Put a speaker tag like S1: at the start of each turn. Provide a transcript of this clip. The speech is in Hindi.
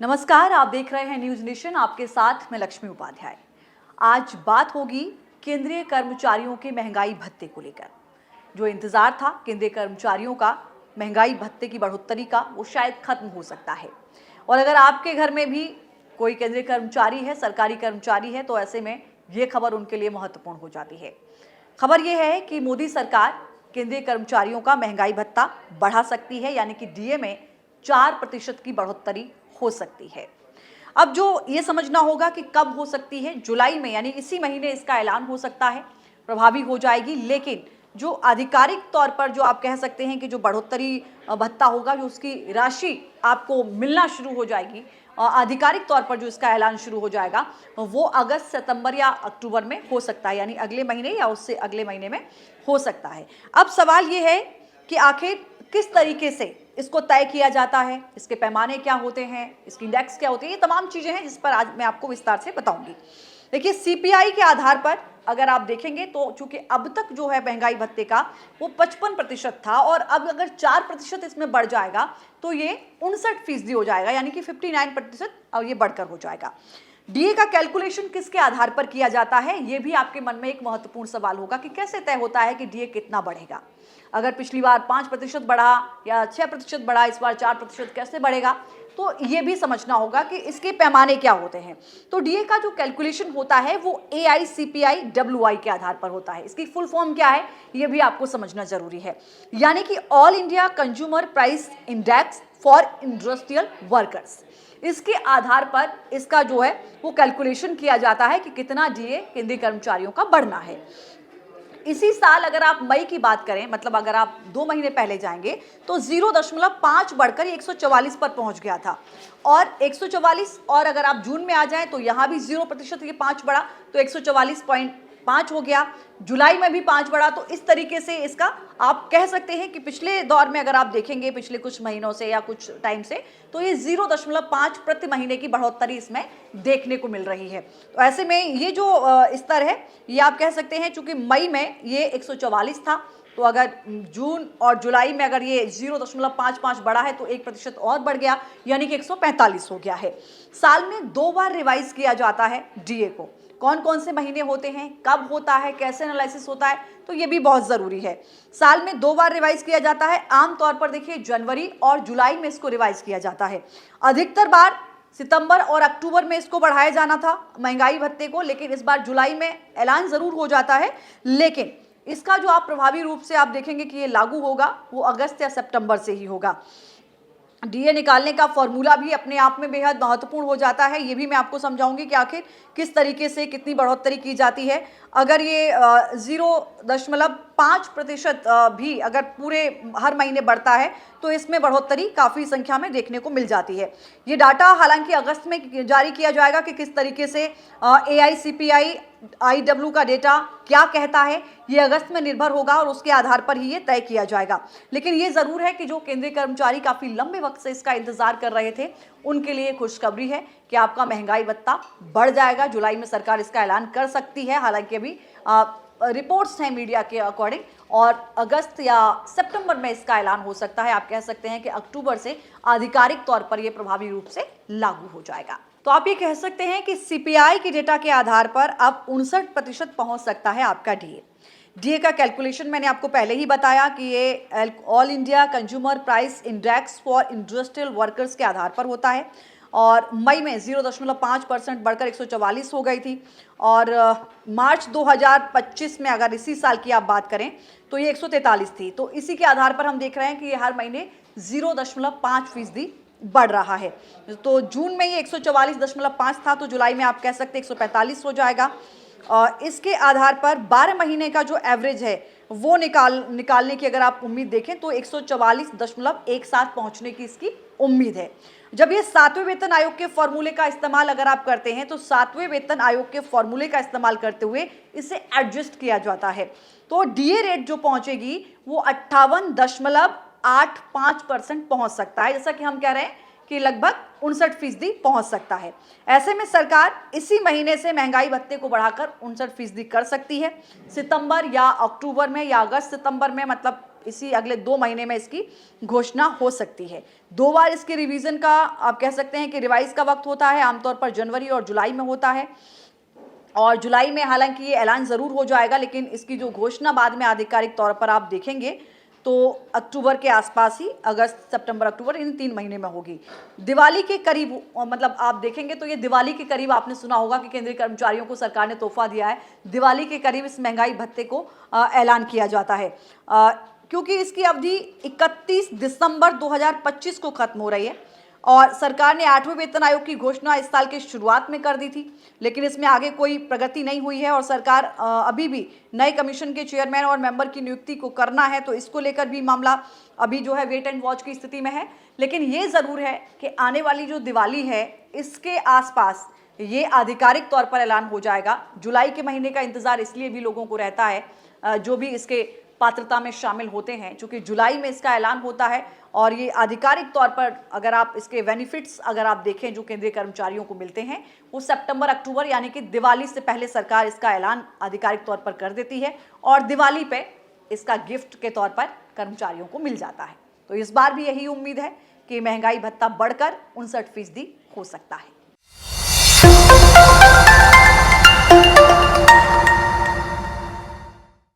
S1: नमस्कार, आप देख रहे हैं न्यूज नेशन। आपके साथ मैं लक्ष्मी उपाध्याय। आज बात होगी केंद्रीय कर्मचारियों के महंगाई भत्ते को लेकर। जो इंतजार था केंद्रीय कर्मचारियों का महंगाई भत्ते की बढ़ोतरी का, वो शायद खत्म हो सकता है। और अगर आपके घर में भी कोई केंद्रीय कर्मचारी है, सरकारी कर्मचारी है, तो ऐसे में ये खबर उनके लिए महत्वपूर्ण हो जाती है। खबर ये है कि मोदी सरकार केंद्रीय कर्मचारियों का महंगाई भत्ता बढ़ा सकती है, यानी कि डीए में 4% की बढ़ोतरी हो सकती है। अब जो ये समझना होगा कि कब हो सकती है, जुलाई में यानी इसी महीने इसका ऐलान हो सकता है, प्रभावी हो जाएगी। लेकिन जो आधिकारिक तौर पर जो आप कह सकते हैं कि जो बढ़ोतरी भत्ता होगा, जो उसकी राशि आपको मिलना शुरू हो जाएगी, आधिकारिक तौर पर जो इसका ऐलान शुरू हो जाएगा, वो अगस्त, सितंबर या अक्टूबर में हो सकता है, यानी अगले महीने या उससे अगले महीने में हो सकता है। अब सवाल ये है कि आखिर किस तरीके से इसको तय किया जाता है, इसके पैमाने क्या होते हैं, इसकी इंडेक्स क्या होती है, ये तमाम चीजें हैं जिस पर आज मैं आपको विस्तार से बताऊंगी। देखिए, सीपीआई के आधार पर अगर आप देखेंगे तो चूंकि अब तक जो है महंगाई भत्ते का वो 55% था, और अब अगर 4% इसमें बढ़ जाएगा तो ये 59% हो जाएगा, यानी कि 59% और ये बढ़कर हो जाएगा। डीए का कैलकुलेशन किसके आधार पर किया जाता है, ये भी आपके मन में एक महत्वपूर्ण सवाल होगा कि कैसे तय होता है कि डीए कितना बढ़ेगा। अगर पिछली बार 5% बढ़ा या 6% बढ़ा, इस बार 4% कैसे बढ़ेगा, तो ये भी समझना होगा कि इसके पैमाने क्या होते हैं। तो डीए का जो कैलकुलेशन होता है वो AICPI-WI के आधार पर होता है। इसकी फुल फॉर्म क्या है, ये भी आपको समझना जरूरी है, यानी कि all India consumer price index for industrial workers. इसके आधार पर इसका जो है वो कैलकुलेशन किया जाता है कि कितना डीए केंद्रीय कर्मचारियों का बढ़ना है। इसी साल अगर आप मई की बात करें, मतलब अगर आप 2 महीने पहले जाएंगे तो 0.5 बढ़कर 144 पर पहुंच गया था, और 144, और अगर आप जून में आ जाएं तो यहां भी 0% ये 5 बढ़ा तो 144.5 हो गया। जुलाई में भी 5 बढ़ा। तो इस तरीके से इसका आप कह सकते हैं कि पिछले दौर में अगर आप देखेंगे, पिछले कुछ महीनों से या कुछ टाइम से, तो ये 0.5 प्रति महीने की बढ़ोतरी इसमें देखने को मिल रही है। तो ऐसे में ये जो स्तर है, ये आप कह सकते हैं, चूंकि मई में ये 144 था, तो अगर जून और जुलाई में अगर ये 0.55 बढ़ा है तो 1% और बढ़ गया, यानी कि 145 हो गया है। साल में 2 बार रिवाइज किया जाता है डीए को। कौन कौन से महीने होते हैं, कब होता है, कैसे एनालिसिस होता है, तो ये भी बहुत जरूरी है। साल में 2 बार रिवाइज किया जाता है। आमतौर पर देखिए जनवरी और जुलाई में इसको रिवाइज किया जाता है। अधिकतर बार सितंबर और अक्टूबर में इसको बढ़ाया जाना था महंगाई भत्ते को, लेकिन इस बार जुलाई में ऐलान जरूर हो जाता है, लेकिन इसका जो आप प्रभावी रूप से आप देखेंगे कि ये लागू होगा वो अगस्त या सितंबर से ही होगा। डीए निकालने का फॉर्मूला भी अपने आप में बेहद महत्वपूर्ण हो जाता है। ये भी मैं आपको समझाऊंगी कि आखिर किस तरीके से कितनी बढ़ोतरी की जाती है। अगर ये 0.5% भी अगर पूरे हर महीने बढ़ता है तो इसमें बढ़ोतरी काफ़ी संख्या में देखने को मिल जाती है। ये डाटा हालांकि अगस्त में जारी किया जाएगा कि किस तरीके से AICPI-IW का डेटा क्या कहता है, ये अगस्त में निर्भर होगा और उसके आधार पर ही ये तय किया जाएगा। लेकिन ये ज़रूर है कि जो केंद्रीय कर्मचारी काफ़ी लंबे वक्त से इसका इंतजार कर रहे थे, उनके लिए खुशखबरी है कि आपका महंगाई भत्ता बढ़ जाएगा। जुलाई में सरकार इसका ऐलान कर सकती है, हालांकि अभी रिपोर्ट्स हैं मीडिया के अकॉर्डिंग, और अगस्त या सितंबर में इसका ऐलान हो सकता है। आप कह सकते हैं कि अक्टूबर से आधिकारिक तौर पर यह प्रभावी रूप से लागू हो जाएगा। तो आप ये कह सकते हैं कि सीपीआई के डेटा के आधार पर अब 59% पहुंच सकता है आपका डीए। डीए का कैलकुलेशन मैंने आपको पहले ही बताया कि ये all India consumer price index for industrial workers के आधार पर होता है, और मई में 0.5% बढ़कर 144 हो गई थी, और मार्च 2025 में अगर इसी साल की आप बात करें तो ये 143 थी। तो इसी के आधार पर हम देख रहे हैं कि ये हर महीने 0.5% बढ़ रहा है। तो जून में ये 144.5 था, तो जुलाई में आप कह सकते हैं 145 हो जाएगा। इसके आधार पर 12 महीने का जो एवरेज है वो निकालने की अगर आप उम्मीद देखें तो 144.17 पहुंचने की इसकी उम्मीद है। जब ये 7वें वेतन आयोग के फॉर्मूले का इस्तेमाल अगर आप करते हैं तो 7वें वेतन आयोग के फॉर्मूले का इस्तेमाल करते हुए इसे एडजस्ट किया जाता है, तो डीए रेट जो पहुंचेगी वो 58.85% पहुंच सकता है। जैसा कि हम कह रहे हैं कि लगभग 59% पहुंच सकता है। ऐसे में सरकार इसी महीने से महंगाई भत्ते को बढ़ाकर 59% कर सकती है। सितंबर या अक्टूबर में या अगस्त सितंबर में, मतलब इसी अगले 2 महीने में इसकी घोषणा हो सकती है। 2 बार इसके रिवीजन का आप कह सकते हैं कि रिवाइज का वक्त होता है, आमतौर पर जनवरी और जुलाई में होता है। और जुलाई में हालांकि ये ऐलान ज़रूर हो जाएगा, लेकिन इसकी जो घोषणा बाद में आधिकारिक तौर पर आप देखेंगे तो अक्टूबर के आसपास ही, अगस्त सितंबर अक्टूबर, इन 3 महीने में होगी। दिवाली के करीब, मतलब आप देखेंगे तो ये दिवाली के करीब, आपने सुना होगा कि केंद्रीय कर्मचारियों को सरकार ने तोहफा दिया है। दिवाली के करीब इस महंगाई भत्ते को ऐलान किया जाता है, क्योंकि इसकी अवधि 31 दिसंबर 2025 को खत्म हो रही है। और सरकार ने 8वें वेतन आयोग की घोषणा इस साल के शुरुआत में कर दी थी, लेकिन इसमें आगे कोई प्रगति नहीं हुई है और सरकार अभी भी नए कमीशन के चेयरमैन और मेंबर की नियुक्ति को करना है, तो इसको लेकर भी मामला अभी जो है वेट एंड वॉच की स्थिति में है। लेकिन ये ज़रूर है कि आने वाली जो दिवाली है, इसके आसपास ये आधिकारिक तौर पर ऐलान हो जाएगा। जुलाई के महीने का इंतज़ार इसलिए भी लोगों को रहता है, जो भी इसके पात्रता में शामिल होते हैं, क्योंकि जुलाई में इसका ऐलान होता है और ये आधिकारिक तौर पर, अगर आप इसके बेनिफिट्स अगर आप देखें जो केंद्रीय कर्मचारियों को मिलते हैं, वो सितंबर अक्टूबर यानी कि दिवाली से पहले सरकार इसका ऐलान आधिकारिक तौर पर कर देती है और दिवाली पे इसका गिफ्ट के तौर पर कर्मचारियों को मिल जाता है। तो इस बार भी यही उम्मीद है कि महंगाई भत्ता बढ़कर 59% हो सकता है।